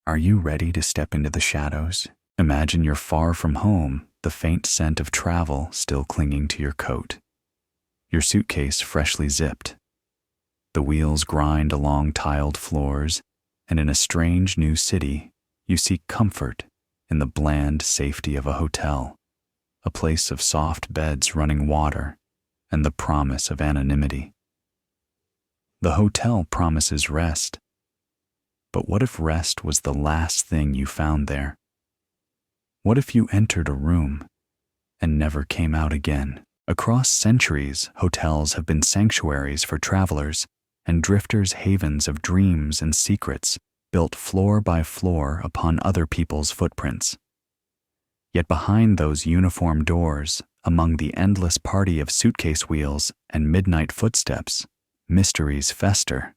Are you ready to step into the shadows? Imagine you're far from home, the faint scent of travel still clinging to your coat. Your suitcase freshly zipped. The wheels grind along tiled floors, and in a strange new city, you seek comfort in the bland safety of a hotel, a place of soft beds running water, and the promise of anonymity. The hotel promises rest. But what if rest was the last thing you found there? What if you entered a room and never came out again? Across centuries, hotels have been sanctuaries for travelers and drifters' havens of dreams and secrets built floor by floor upon other people's footprints. Yet behind those uniform doors, among the endless party of suitcase wheels and midnight footsteps, mysteries fester.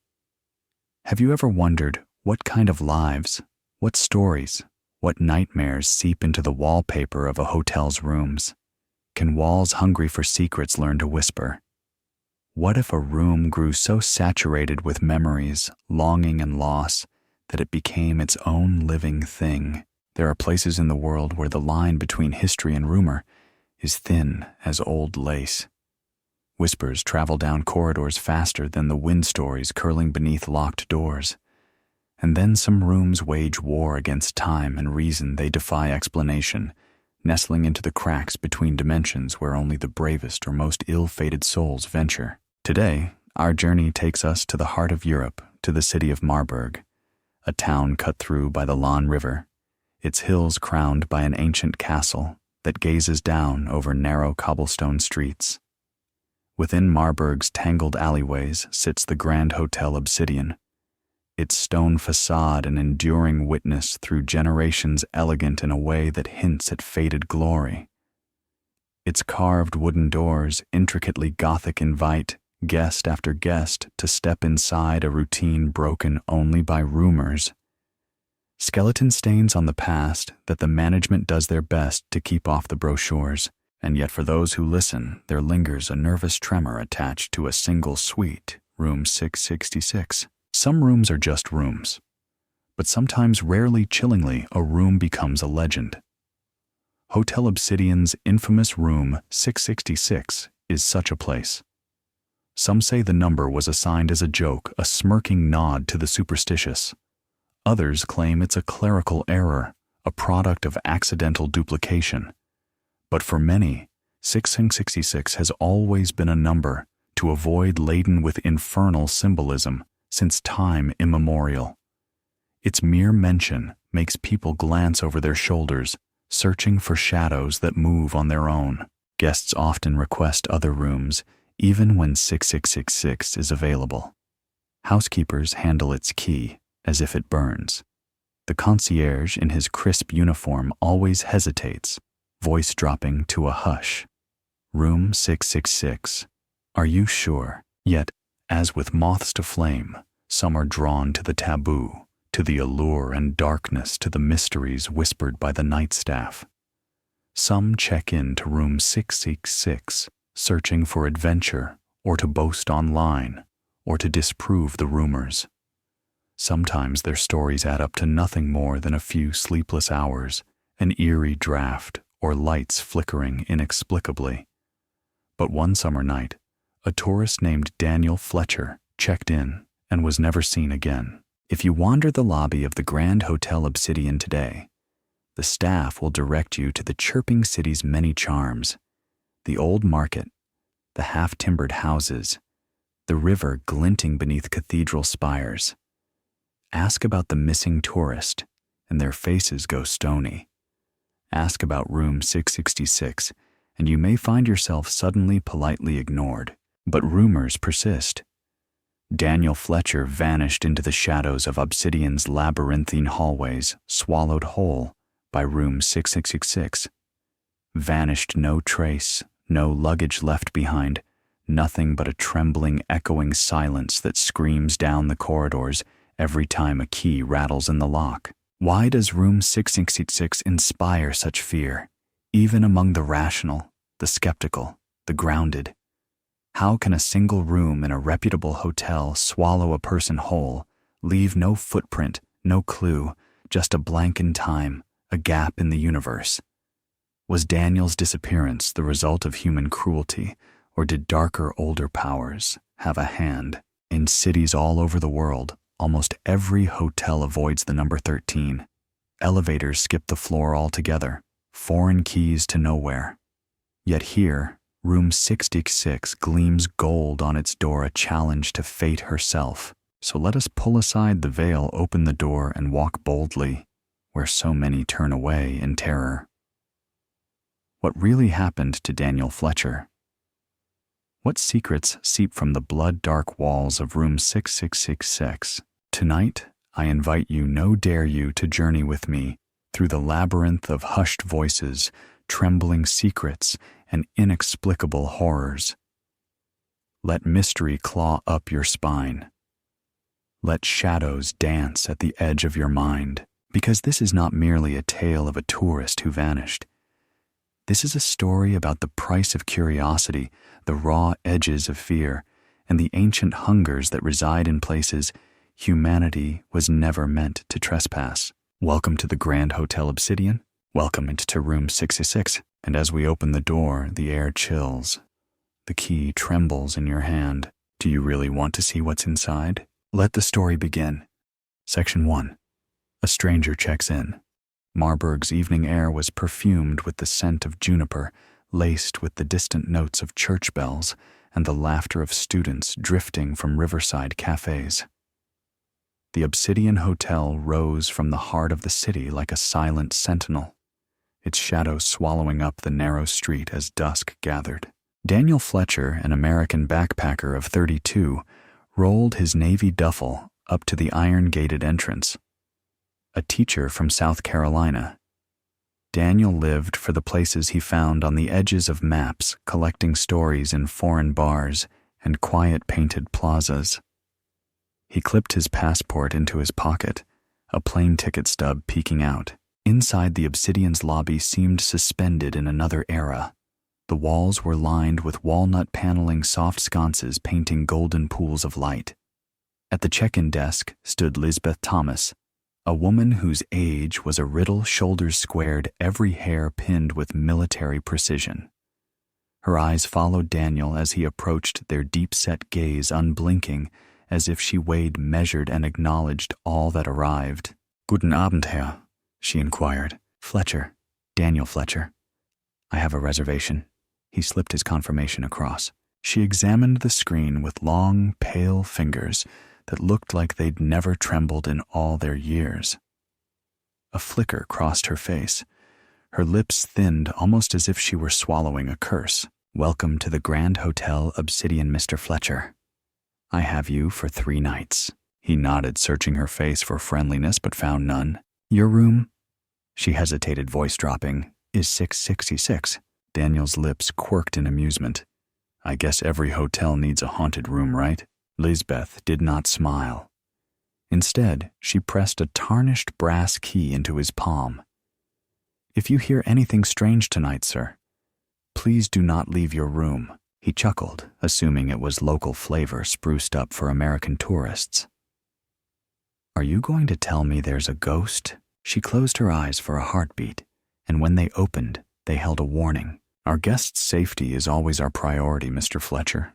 Have you ever wondered what kind of lives, what stories, what nightmares seep into the wallpaper of a hotel's rooms? Can walls hungry for secrets learn to whisper? What if a room grew so saturated with memories, longing, and loss that it became its own living thing? There are places in the world where the line between history and rumor is thin as old lace. Whispers travel down corridors faster than the wind stories curling beneath locked doors. And then some rooms wage war against time and reason. They defy explanation, nestling into the cracks between dimensions where only the bravest or most ill-fated souls venture. Today, our journey takes us to the heart of Europe, to the city of Marburg, a town cut through by the Lahn River, its hills crowned by an ancient castle that gazes down over narrow cobblestone streets. Within Marburg's tangled alleyways sits the Grand Hotel Obsidian, its stone facade an enduring witness through generations, elegant in a way that hints at faded glory. Its carved wooden doors, intricately Gothic, invite guest after guest to step inside a routine broken only by rumors. Skeleton stains on the past that the management does their best to keep off the brochures, and yet for those who listen, there lingers a nervous tremor attached to a single suite, room 666. Some rooms are just rooms, but sometimes, rarely, chillingly, a room becomes a legend. Hotel Obsidian's infamous room 666 is such a place. Some say the number was assigned as a joke, a smirking nod to the superstitious. Others claim it's a clerical error, a product of accidental duplication. But for many, 666 has always been a number to avoid laden with infernal symbolism since time immemorial. Its mere mention makes people glance over their shoulders, searching for shadows that move on their own. Guests often request other rooms, even when 6666 is available. Housekeepers handle its key as if it burns. The concierge in his crisp uniform always hesitates, voice dropping to a hush. Room 666. Are you sure? Yet, as with moths to flame, some are drawn to the taboo, to the allure and darkness, to the mysteries whispered by the night staff. Some check in to room 666, searching for adventure, or to boast online, or to disprove the rumors. Sometimes their stories add up to nothing more than a few sleepless hours, an eerie draft, or lights flickering inexplicably. But one summer night, a tourist named Daniel Fletcher checked in and was never seen again. If you wander the lobby of the Grand Hotel Obsidian today, the staff will direct you to the chirping city's many charms: the old market, the half-timbered houses, the river glinting beneath cathedral spires. Ask about the missing tourist, and their faces go stony. Ask about room 666, and you may find yourself suddenly politely ignored. But rumors persist. Daniel Fletcher vanished into the shadows of Obsidian's labyrinthine hallways, swallowed whole by room 666. Vanished, no trace, no luggage left behind, nothing but a trembling, echoing silence that screams down the corridors every time a key rattles in the lock. Why does room 666 inspire such fear, even among the rational, the skeptical, the grounded? How can a single room in a reputable hotel swallow a person whole, leave no footprint, no clue, just a blank in time, a gap in the universe. Was Daniel's disappearance the result of human cruelty, or did darker, older powers have a hand? In cities all over the world, almost every hotel avoids the number 13. Elevators skip the floor altogether, foreign keys to nowhere. Yet here, room 66 gleams gold on its door, a challenge to fate herself. So let us pull aside the veil, open the door, and walk boldly, where so many turn away in terror. What really happened to Daniel Fletcher? What secrets seep from the blood-dark walls of room 6666? Tonight, I invite you, dare you, to journey with me through the labyrinth of hushed voices, trembling secrets, and inexplicable horrors. Let mystery claw up your spine. Let shadows dance at the edge of your mind, because this is not merely a tale of a tourist who vanished. This is a story about the price of curiosity, the raw edges of fear, and the ancient hungers that reside in places humanity was never meant to trespass. Welcome to the Grand Hotel Obsidian. Welcome into room 66. And as we open the door, the air chills. The key trembles in your hand. Do you really want to see what's inside? Let the story begin. Section 1. A stranger checks in. Marburg's evening air was perfumed with the scent of juniper, laced with the distant notes of church bells and the laughter of students drifting from riverside cafes. The Obsidian Hotel rose from the heart of the city like a silent sentinel, its shadow swallowing up the narrow street as dusk gathered. Daniel Fletcher, an American backpacker of 32, rolled his navy duffel up to the iron-gated entrance. A teacher from South Carolina, Daniel lived for the places he found on the edges of maps, collecting stories in foreign bars and quiet painted plazas. He clipped his passport into his pocket, a plane ticket stub peeking out. Inside, the Obsidian's lobby seemed suspended in another era. The walls were lined with walnut paneling soft sconces painting golden pools of light. At the check-in desk stood Lisbeth Thomas, a woman whose age was a riddle, shoulders squared, every hair pinned with military precision. Her eyes followed Daniel as he approached, their deep-set gaze unblinking, as if she weighed, measured, and acknowledged all that arrived. "Guten Abend, Herr," she inquired. "Fletcher, Daniel Fletcher. I have a reservation." He slipped his confirmation across. She examined the screen with long, pale fingers that looked like they'd never trembled in all their years. A flicker crossed her face. Her lips thinned almost as if she were swallowing a curse. "Welcome to the Grand Hotel Obsidian, Mr. Fletcher. I have you for 3 nights. He nodded, searching her face for friendliness but found none. "Your room?" She hesitated, voice dropping. "Is 666. Daniel's lips quirked in amusement. "I guess every hotel needs a haunted room, right?" Lisbeth did not smile. Instead, she pressed a tarnished brass key into his palm. "If you hear anything strange tonight, sir, please do not leave your room." He chuckled, assuming it was local flavor spruced up for American tourists. "Are you going to tell me there's a ghost?" She closed her eyes for a heartbeat, and when they opened, they held a warning. "Our guests' safety is always our priority, Mr. Fletcher.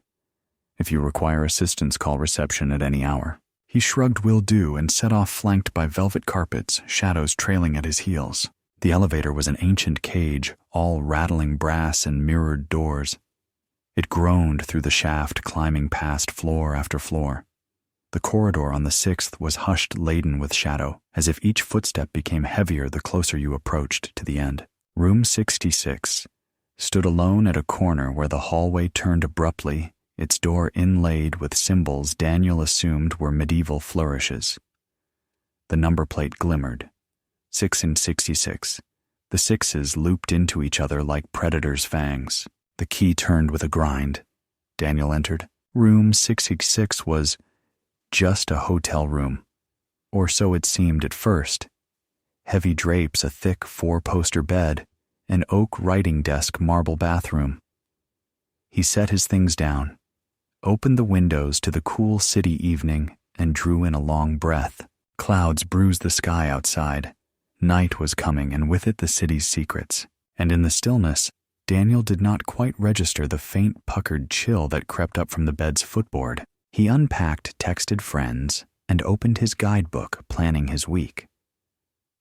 If you require assistance, call reception at any hour." He shrugged will do and set off, flanked by velvet carpets, shadows trailing at his heels. The elevator was an ancient cage, all rattling brass and mirrored doors. It groaned through the shaft, climbing past floor after floor. The corridor on the 6th was hushed, laden with shadow, as if each footstep became heavier the closer you approached to the end. Room 66 stood alone at a corner where the hallway turned abruptly, its door inlaid with symbols Daniel assumed were medieval flourishes. The number plate glimmered. 6 and 66. The sixes looped into each other like predators' fangs. The key turned with a grind. Daniel entered. Room 666 was just a hotel room, or so it seemed at first. Heavy drapes, a thick 4-poster bed, an oak writing desk, marble bathroom. He set his things down, opened the windows to the cool city evening, and drew in a long breath. Clouds bruised the sky outside. Night was coming, and with it the city's secrets. And in the stillness, Daniel did not quite register the faint puckered chill that crept up from the bed's footboard. He unpacked, texted friends, and opened his guidebook, planning his week.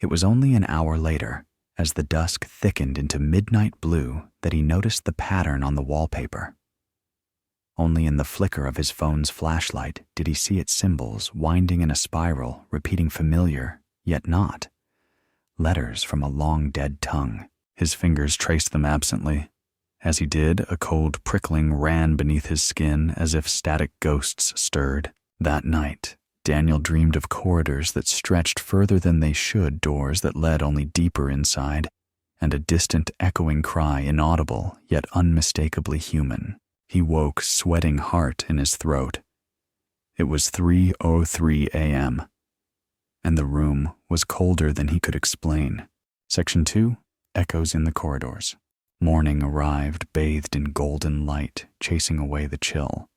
It was only an hour later, as the dusk thickened into midnight blue, that he noticed the pattern on the wallpaper. Only in the flicker of his phone's flashlight did he see its symbols winding in a spiral, repeating familiar, yet not. Letters from a long-dead tongue. His fingers traced them absently. As he did, a cold prickling ran beneath his skin as if static ghosts stirred. That night, Daniel dreamed of corridors that stretched further than they should, doors that led only deeper inside, and a distant echoing cry, inaudible yet unmistakably human. He woke, sweating heart in his throat. It was 3:03 a.m., and the room was colder than he could explain. Section 2, Echoes in the Corridors. Morning arrived, bathed in golden light, chasing away the chill.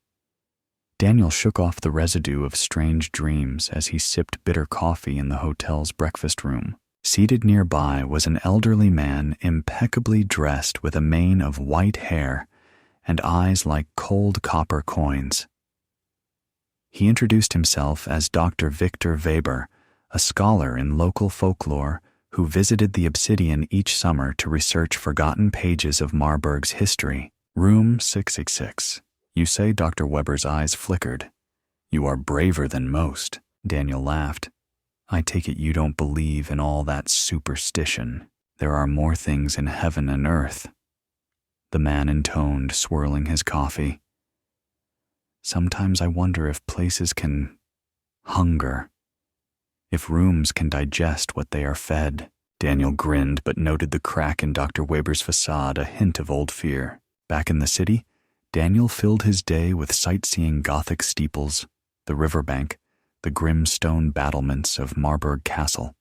Daniel shook off the residue of strange dreams as he sipped bitter coffee in the hotel's breakfast room. Seated nearby was an elderly man impeccably dressed with a mane of white hair and eyes like cold copper coins. He introduced himself as Dr. Victor Weber, a scholar in local folklore who visited the Obsidian each summer to research forgotten pages of Marburg's history. Room 666. You say Dr. Weber's eyes flickered. You are braver than most, Daniel laughed. I take it you don't believe in all that superstition. There are more things in heaven and earth. The man intoned, swirling his coffee. Sometimes I wonder if places can hunger. If rooms can digest what they are fed. Daniel grinned but noted the crack in Dr. Weber's facade, a hint of old fear. Back in the city, Daniel filled his day with sightseeing Gothic steeples, the riverbank, the grim stone battlements of Marburg Castle.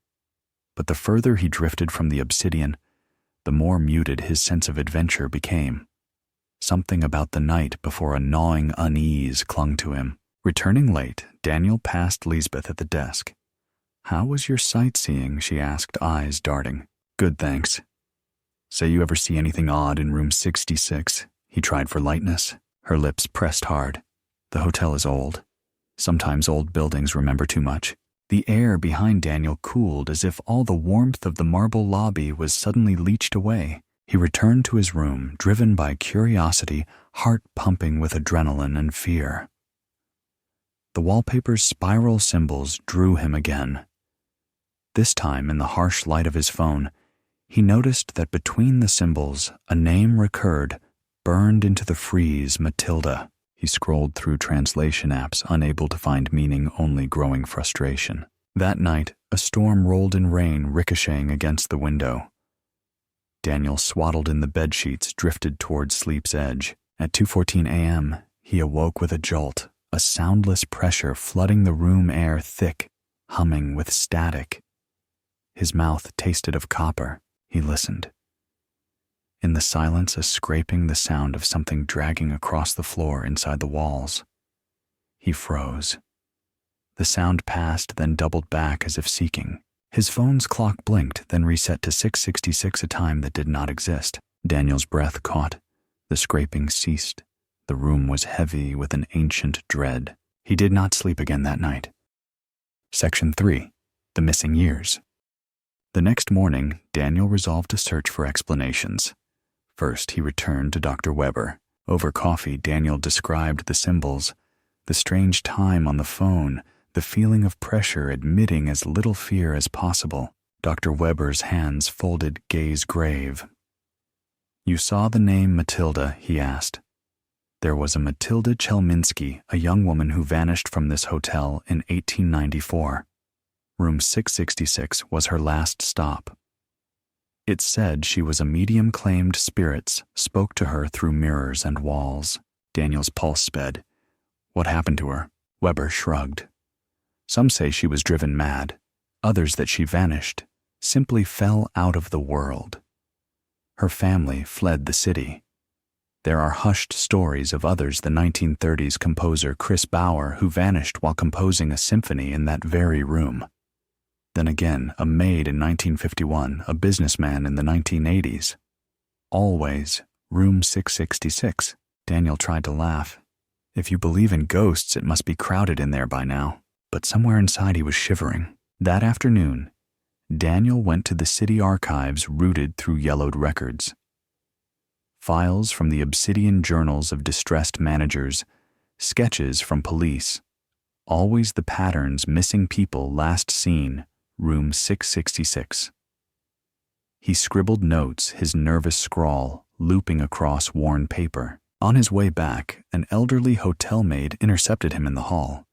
But the further he drifted from the Obsidian, the more muted his sense of adventure became. Something about the night before a gnawing unease clung to him. Returning late, Daniel passed Lisbeth at the desk. How was your sightseeing? She asked, eyes darting. Good, thanks. Say you ever see anything odd in room 66? He tried for lightness. Her lips pressed hard. The hotel is old. Sometimes old buildings remember too much. The air behind Daniel cooled as if all the warmth of the marble lobby was suddenly leached away. He returned to his room, driven by curiosity, heart pumping with adrenaline and fear. The wallpaper's spiral symbols drew him again. This time, in the harsh light of his phone, he noticed that between the symbols, a name recurred, burned into the frieze, Matilda. He scrolled through translation apps, unable to find meaning, only growing frustration. That night, a storm rolled in rain, ricocheting against the window. Daniel, swaddled in the bedsheets, drifted toward sleep's edge. At 2:14 a.m., he awoke with a jolt, a soundless pressure flooding the room air thick, humming with static. His mouth tasted of copper. He listened. In the silence, a scraping, the sound of something dragging across the floor inside the walls. He froze. The sound passed, then doubled back as if seeking. His phone's clock blinked, then reset to 6:66, a time that did not exist. Daniel's breath caught. The scraping ceased. The room was heavy with an ancient dread. He did not sleep again that night. Section 3. The Missing Years. The next morning, Daniel resolved to search for explanations. First, he returned to Dr. Weber. Over coffee, Daniel described the symbols, the strange time on the phone, the feeling of pressure, admitting as little fear as possible. Dr. Weber's hands folded, gaze grave. You saw the name Matilda, he asked. There was a Matilda Chelminsky, a young woman who vanished from this hotel in 1894. Room 666 was her last stop. It said she was a medium, claimed spirits spoke to her through mirrors and walls. Daniel's pulse sped. What happened to her? Weber shrugged. Some say she was driven mad. Others that she vanished, simply fell out of the world. Her family fled the city. There are hushed stories of others, the 1930s composer Chris Bauer, who vanished while composing a symphony in that very room. Then again, a maid in 1951, a businessman in the 1980s. Always, room 666. Daniel tried to laugh. If you believe in ghosts, it must be crowded in there by now. But somewhere inside he was shivering. That afternoon, Daniel went to the city archives rooted through yellowed records. Files from the Obsidian journals of distressed managers, sketches from police, always the patterns missing people last seen, room 666. He scribbled notes, his nervous scrawl looping across worn paper. On his way back, an elderly hotel maid intercepted him in the hall.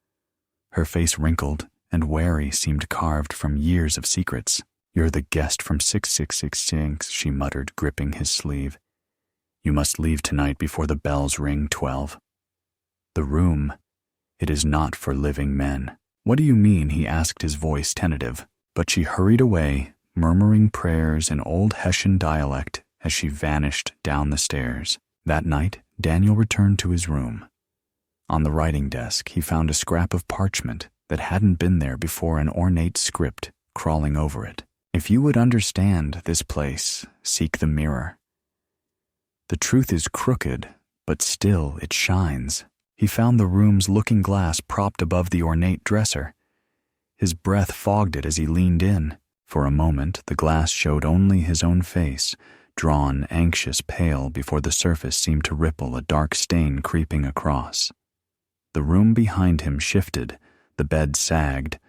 Her face wrinkled and wary seemed carved from years of secrets. "You're the guest from 6666, she muttered, gripping his sleeve. "You must leave tonight before the bells ring 12. The room, it is not for living men." "What do you mean?" he asked, his voice tentative. But she hurried away, murmuring prayers in old Hessian dialect as she vanished down the stairs. That night, Daniel returned to his room. On the writing desk, he found a scrap of parchment that hadn't been there before, an ornate script crawling over it. "If you would understand this place, seek the mirror. The truth is crooked, but still it shines." He found the room's looking glass propped above the ornate dresser. His breath fogged it as he leaned in. For a moment, the glass showed only his own face, drawn, anxious, pale, before the surface seemed to ripple, a dark stain creeping across. The room behind him shifted, the bed sagged,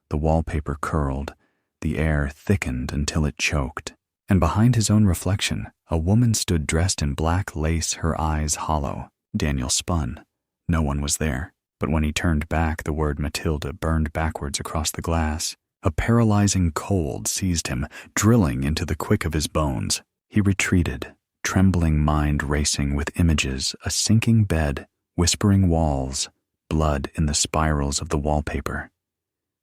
the wallpaper curled, the air thickened until it choked. And behind his own reflection, a woman stood dressed in black lace, her eyes hollow. Daniel spun. No one was there. But when he turned back, the word Matilda burned backwards across the glass. A paralyzing cold seized him, drilling into the quick of his bones. He retreated, trembling mind racing with images, a sinking bed, whispering walls, blood in the spirals of the wallpaper.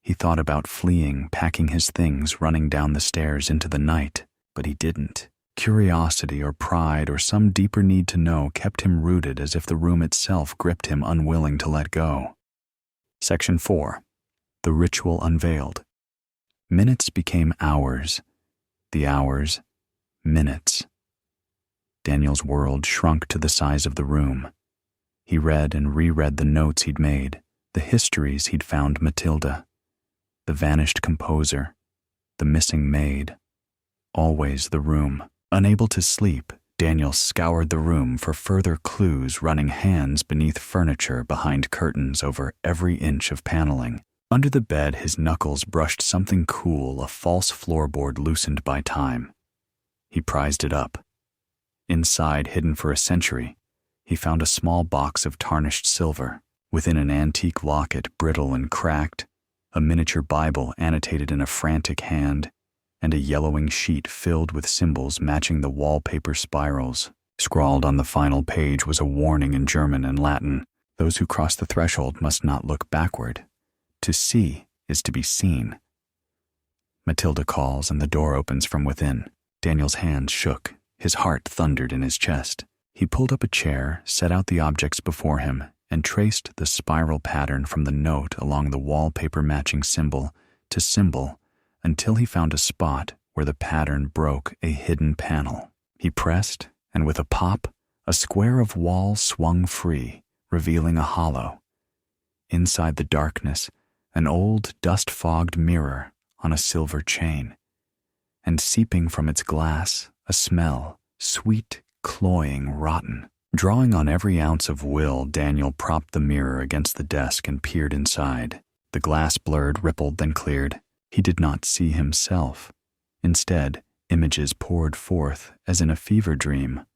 He thought about fleeing, packing his things, running down the stairs into the night, but he didn't. Curiosity or pride or some deeper need to know kept him rooted, as if the room itself gripped him, unwilling to let go. Section 4. The ritual unveiled. Minutes became hours. The hours, minutes. Daniel's world shrunk to the size of the room. He read and reread the notes he'd made, the histories he'd found Matilda, the vanished composer, the missing maid. Always the room. Unable to sleep, Daniel scoured the room for further clues, running hands beneath furniture, behind curtains, over every inch of paneling. Under the bed, his knuckles brushed something cool, a false floorboard loosened by time. He prized it up. Inside, hidden for a century, he found a small box of tarnished silver. Within, an antique locket, brittle and cracked, a miniature Bible annotated in a frantic hand, and a yellowing sheet filled with symbols matching the wallpaper spirals. Scrawled on the final page was a warning in German and Latin. Those who cross the threshold must not look backward. To see is to be seen. Matilda calls and the door opens from within. Daniel's hands shook. His heart thundered in his chest. He pulled up a chair, set out the objects before him, and traced the spiral pattern from the note along the wallpaper matching symbol to symbol until he found a spot where the pattern broke a hidden panel. He pressed, and with a pop, a square of wall swung free, revealing a hollow. Inside the darkness, an old, dust-fogged mirror on a silver chain, and seeping from its glass, a smell, sweet, cloying, rotten. Drawing on every ounce of will, Daniel propped the mirror against the desk and peered inside. The glass blurred, rippled, then cleared. He did not see himself. Instead, images poured forth as in a fever dream.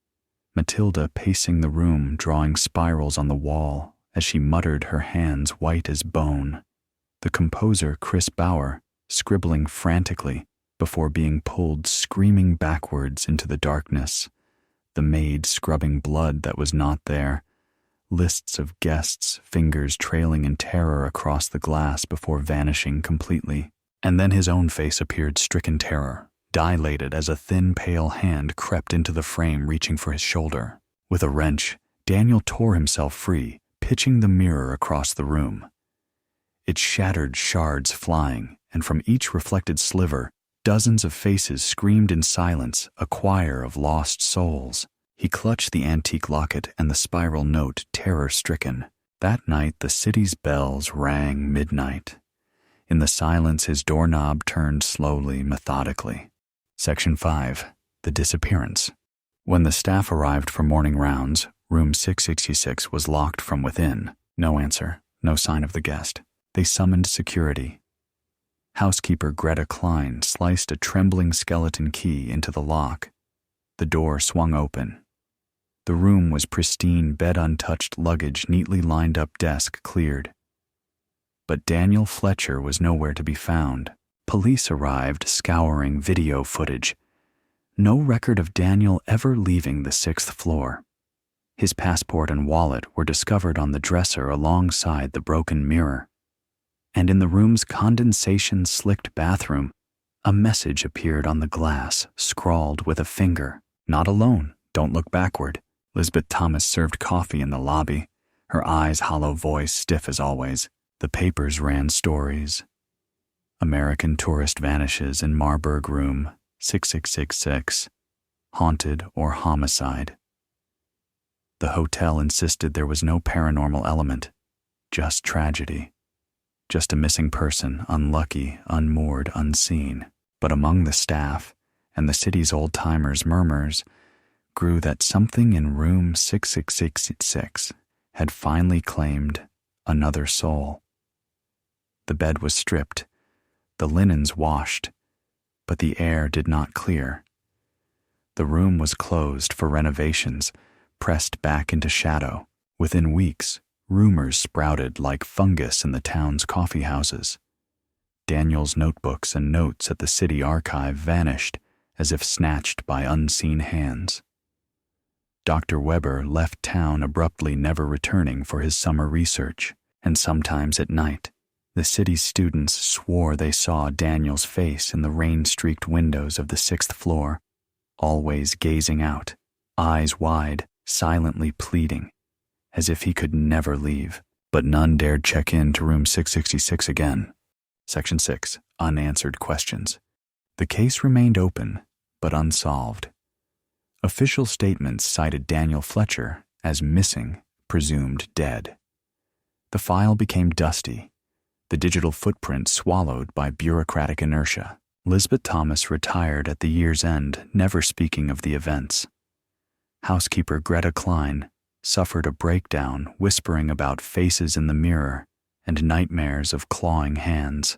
Matilda pacing the room, drawing spirals on the wall as she muttered, her hands white as bone. The composer, Chris Bauer, scribbling frantically before being pulled screaming backwards into the darkness. The maid scrubbing blood that was not there. Lists of guests, fingers trailing in terror across the glass before vanishing completely. And then his own face appeared, stricken terror, dilated as a thin, pale hand crept into the frame, reaching for his shoulder. With a wrench, Daniel tore himself free, pitching the mirror across the room. It shattered, shards flying, and from each reflected sliver, dozens of faces screamed in silence, a choir of lost souls. He clutched the antique locket and the spiral note, terror-stricken. That night, the city's bells rang midnight. In the silence, his doorknob turned slowly, methodically. Section 5. The Disappearance. When the staff arrived for morning rounds, room 666 was locked from within. No answer, no sign of the guest. They summoned security. Housekeeper Greta Klein sliced a trembling skeleton key into the lock. The door swung open. The room was pristine, bed untouched, luggage neatly lined up, desk cleared. But Daniel Fletcher was nowhere to be found. Police arrived, scouring video footage. No record of Daniel ever leaving the 6th floor. His passport and wallet were discovered on the dresser alongside the broken mirror. And in the room's condensation-slicked bathroom, a message appeared on the glass, scrawled with a finger. "Not alone. Don't look backward." Lisbeth Thomas served coffee in the lobby, her eyes hollow, voice stiff as always. The papers ran stories. American tourist vanishes in Marburg room 6666, haunted or homicide. The hotel insisted there was no paranormal element, just tragedy. Just a missing person, unlucky, unmoored, unseen. But among the staff and the city's old-timers' murmurs grew that something in room 6666 had finally claimed another soul. The bed was stripped, the linens washed, but the air did not clear. The room was closed for renovations, pressed back into shadow. Within weeks, rumors sprouted like fungus in the town's coffee houses. Daniel's notebooks and notes at the city archive vanished as if snatched by unseen hands. Dr. Weber left town abruptly, never returning for his summer research, and sometimes at night, the city's students swore they saw Daniel's face in the rain-streaked windows of the 6th floor, always gazing out, eyes wide, silently pleading, as if he could never leave. But none dared check in to room 666 again. Section 6. Unanswered questions. The case remained open, but unsolved. Official statements cited Daniel Fletcher as missing, presumed dead. The file became dusty, the digital footprint swallowed by bureaucratic inertia. Lisbeth Thomas retired at the year's end, never speaking of the events. Housekeeper Greta Klein suffered a breakdown, whispering about faces in the mirror and nightmares of clawing hands.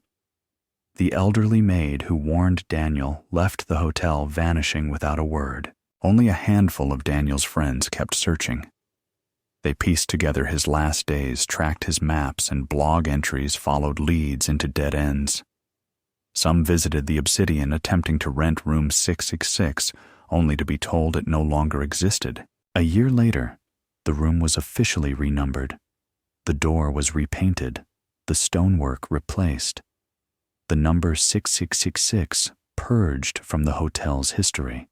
The elderly maid who warned Daniel left the hotel, vanishing without a word. Only a handful of Daniel's friends kept searching. They pieced together his last days, tracked his maps, and blog entries followed leads into dead ends. Some visited the Obsidian, attempting to rent room 666, only to be told it no longer existed. A year later, the room was officially renumbered. The door was repainted, the stonework replaced. The number 6666 purged from the hotel's history.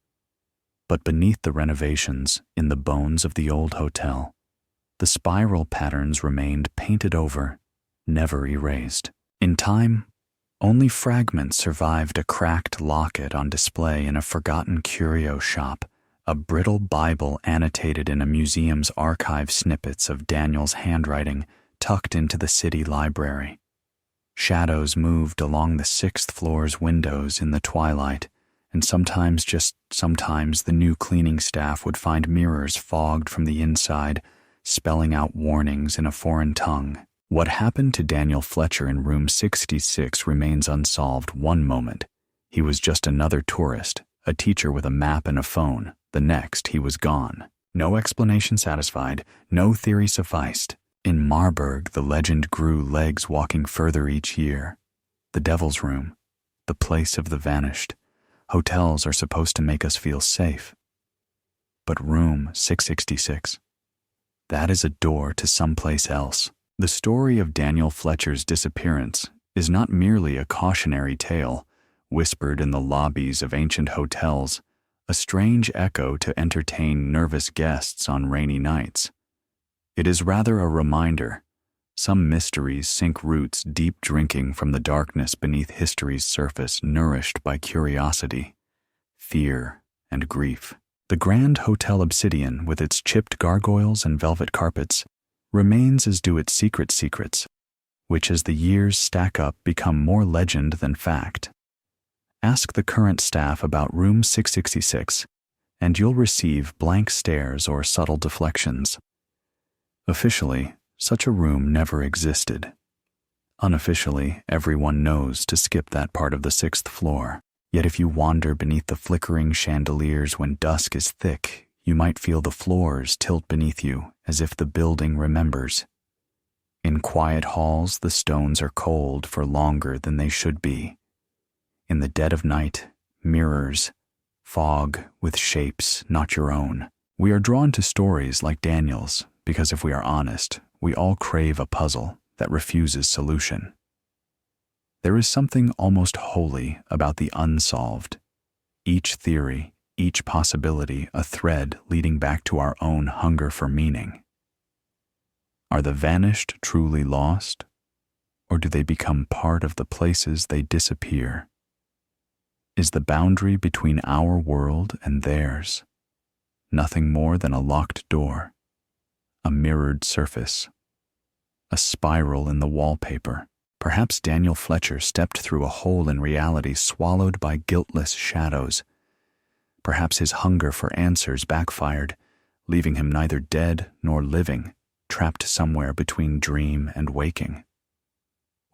But beneath the renovations, in the bones of the old hotel, the spiral patterns remained painted over, never erased. In time, only fragments survived: a cracked locket on display in a forgotten curio shop, a brittle Bible annotated in a museum's archive, snippets of Daniel's handwriting tucked into the city library. Shadows moved along the 6th floor's windows in the twilight, and sometimes, just sometimes, the new cleaning staff would find mirrors fogged from the inside, spelling out warnings in a foreign tongue. What happened to Daniel Fletcher in room 66 remains unsolved. One moment, he was just another tourist, a teacher with a map and a phone. The next, he was gone. No explanation satisfied, no theory sufficed. In Marburg, the legend grew, legs walking further each year. The Devil's Room, the place of the vanished. Hotels are supposed to make us feel safe. But room 666, that is a door to someplace else. The story of Daniel Fletcher's disappearance is not merely a cautionary tale, whispered in the lobbies of ancient hotels, a strange echo to entertain nervous guests on rainy nights. It is rather a reminder, Some mysteries sink roots deep, drinking from the darkness beneath history's surface, nourished by curiosity, fear, and grief. The Grand Hotel Obsidian, with its chipped gargoyles and velvet carpets, remains, as do its secrets, which as the years stack up become more legend than fact. Ask the current staff about room 666, and you'll receive blank stares or subtle deflections. Officially, such a room never existed. Unofficially, everyone knows to skip that part of the 6th floor. Yet if you wander beneath the flickering chandeliers when dusk is thick, you might feel the floors tilt beneath you as if the building remembers. In quiet halls, the stones are cold for longer than they should be. In the dead of night, mirrors, fog with shapes not your own. We are drawn to stories like Daniel's because, if we are honest, we all crave a puzzle that refuses solution. There is something almost holy about the unsolved. Each theory, each possibility, a thread leading back to our own hunger for meaning. Are the vanished truly lost, or do they become part of the places they disappear? Is the boundary between our world and theirs nothing more than a locked door, a mirrored surface, a spiral in the wallpaper? Perhaps Daniel Fletcher stepped through a hole in reality, swallowed by guiltless shadows. Perhaps his hunger for answers backfired, leaving him neither dead nor living, trapped somewhere between dream and waking.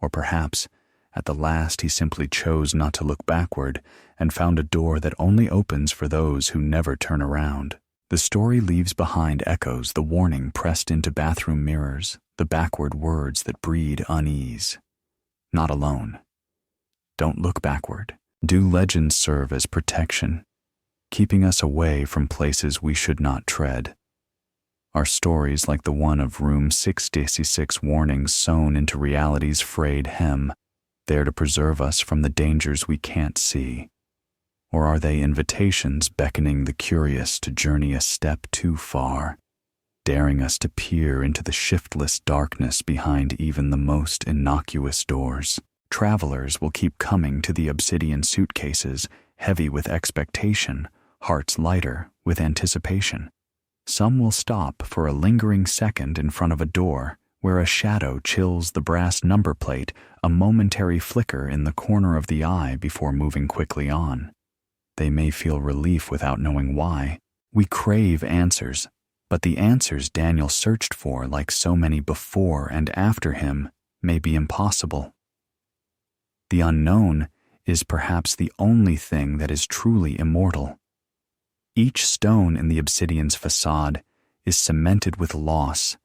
Or perhaps, at the last, he simply chose not to look backward and found a door that only opens for those who never turn around. The story leaves behind echoes, the warning pressed into bathroom mirrors, the backward words that breed unease. Not alone. Don't look backward. Do legends serve as protection, keeping us away from places we should not tread? Are stories like the one of room 666 warnings sewn into reality's frayed hem, there to preserve us from the dangers we can't see? Or are they invitations beckoning the curious to journey a step too far, daring us to peer into the shiftless darkness behind even the most innocuous doors? Travelers will keep coming to the Obsidian suitcases, heavy with expectation, hearts lighter with anticipation. Some will stop for a lingering second in front of a door where a shadow chills the brass number plate, a momentary flicker in the corner of the eye before moving quickly on. They may feel relief without knowing why. We crave answers, but the answers Daniel searched for, like so many before and after him, may be impossible. The unknown is perhaps the only thing that is truly immortal. Each stone in the Obsidian's facade is cemented with loss,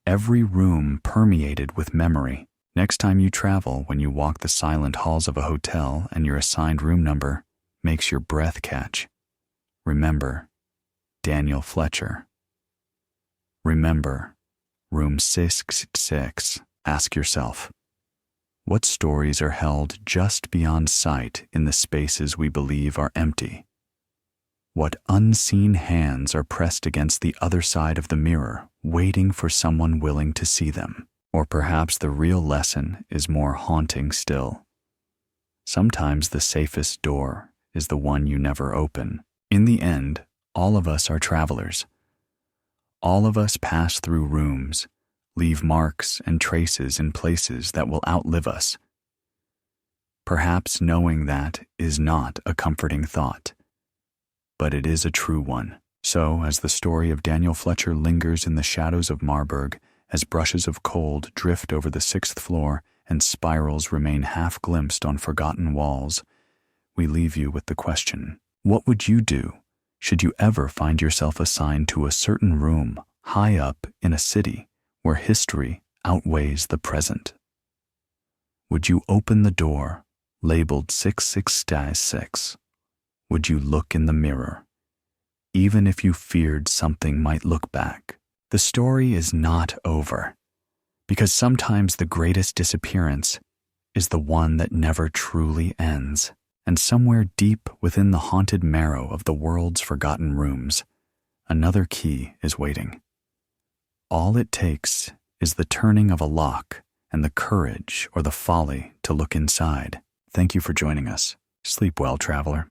every room permeated with memory. Next time you travel, when you walk the silent halls of a hotel and your assigned room number makes your breath catch, remember Daniel Fletcher. Remember room 666. Ask yourself, what stories are held just beyond sight in the spaces we believe are empty? What unseen hands are pressed against the other side of the mirror, waiting for someone willing to see them? Or perhaps the real lesson is more haunting still. Sometimes the safest door is the one you never open. In the end, all of us are travelers. All of us pass through rooms, leave marks and traces in places that will outlive us. Perhaps knowing that is not a comforting thought, but it is a true one. So, as the story of Daniel Fletcher lingers in the shadows of Marburg, as brushes of cold drift over the 6th floor and spirals remain half-glimpsed on forgotten walls, we leave you with the question, what would you do should you ever find yourself assigned to a certain room high up in a city where history outweighs the present? Would you open the door labeled 666? Would you look in the mirror, even if you feared something might look back? The story is not over, because sometimes the greatest disappearance is the one that never truly ends. And somewhere deep within the haunted marrow of the world's forgotten rooms, another key is waiting. All it takes is the turning of a lock and the courage or the folly to look inside. Thank you for joining us. Sleep well, traveler.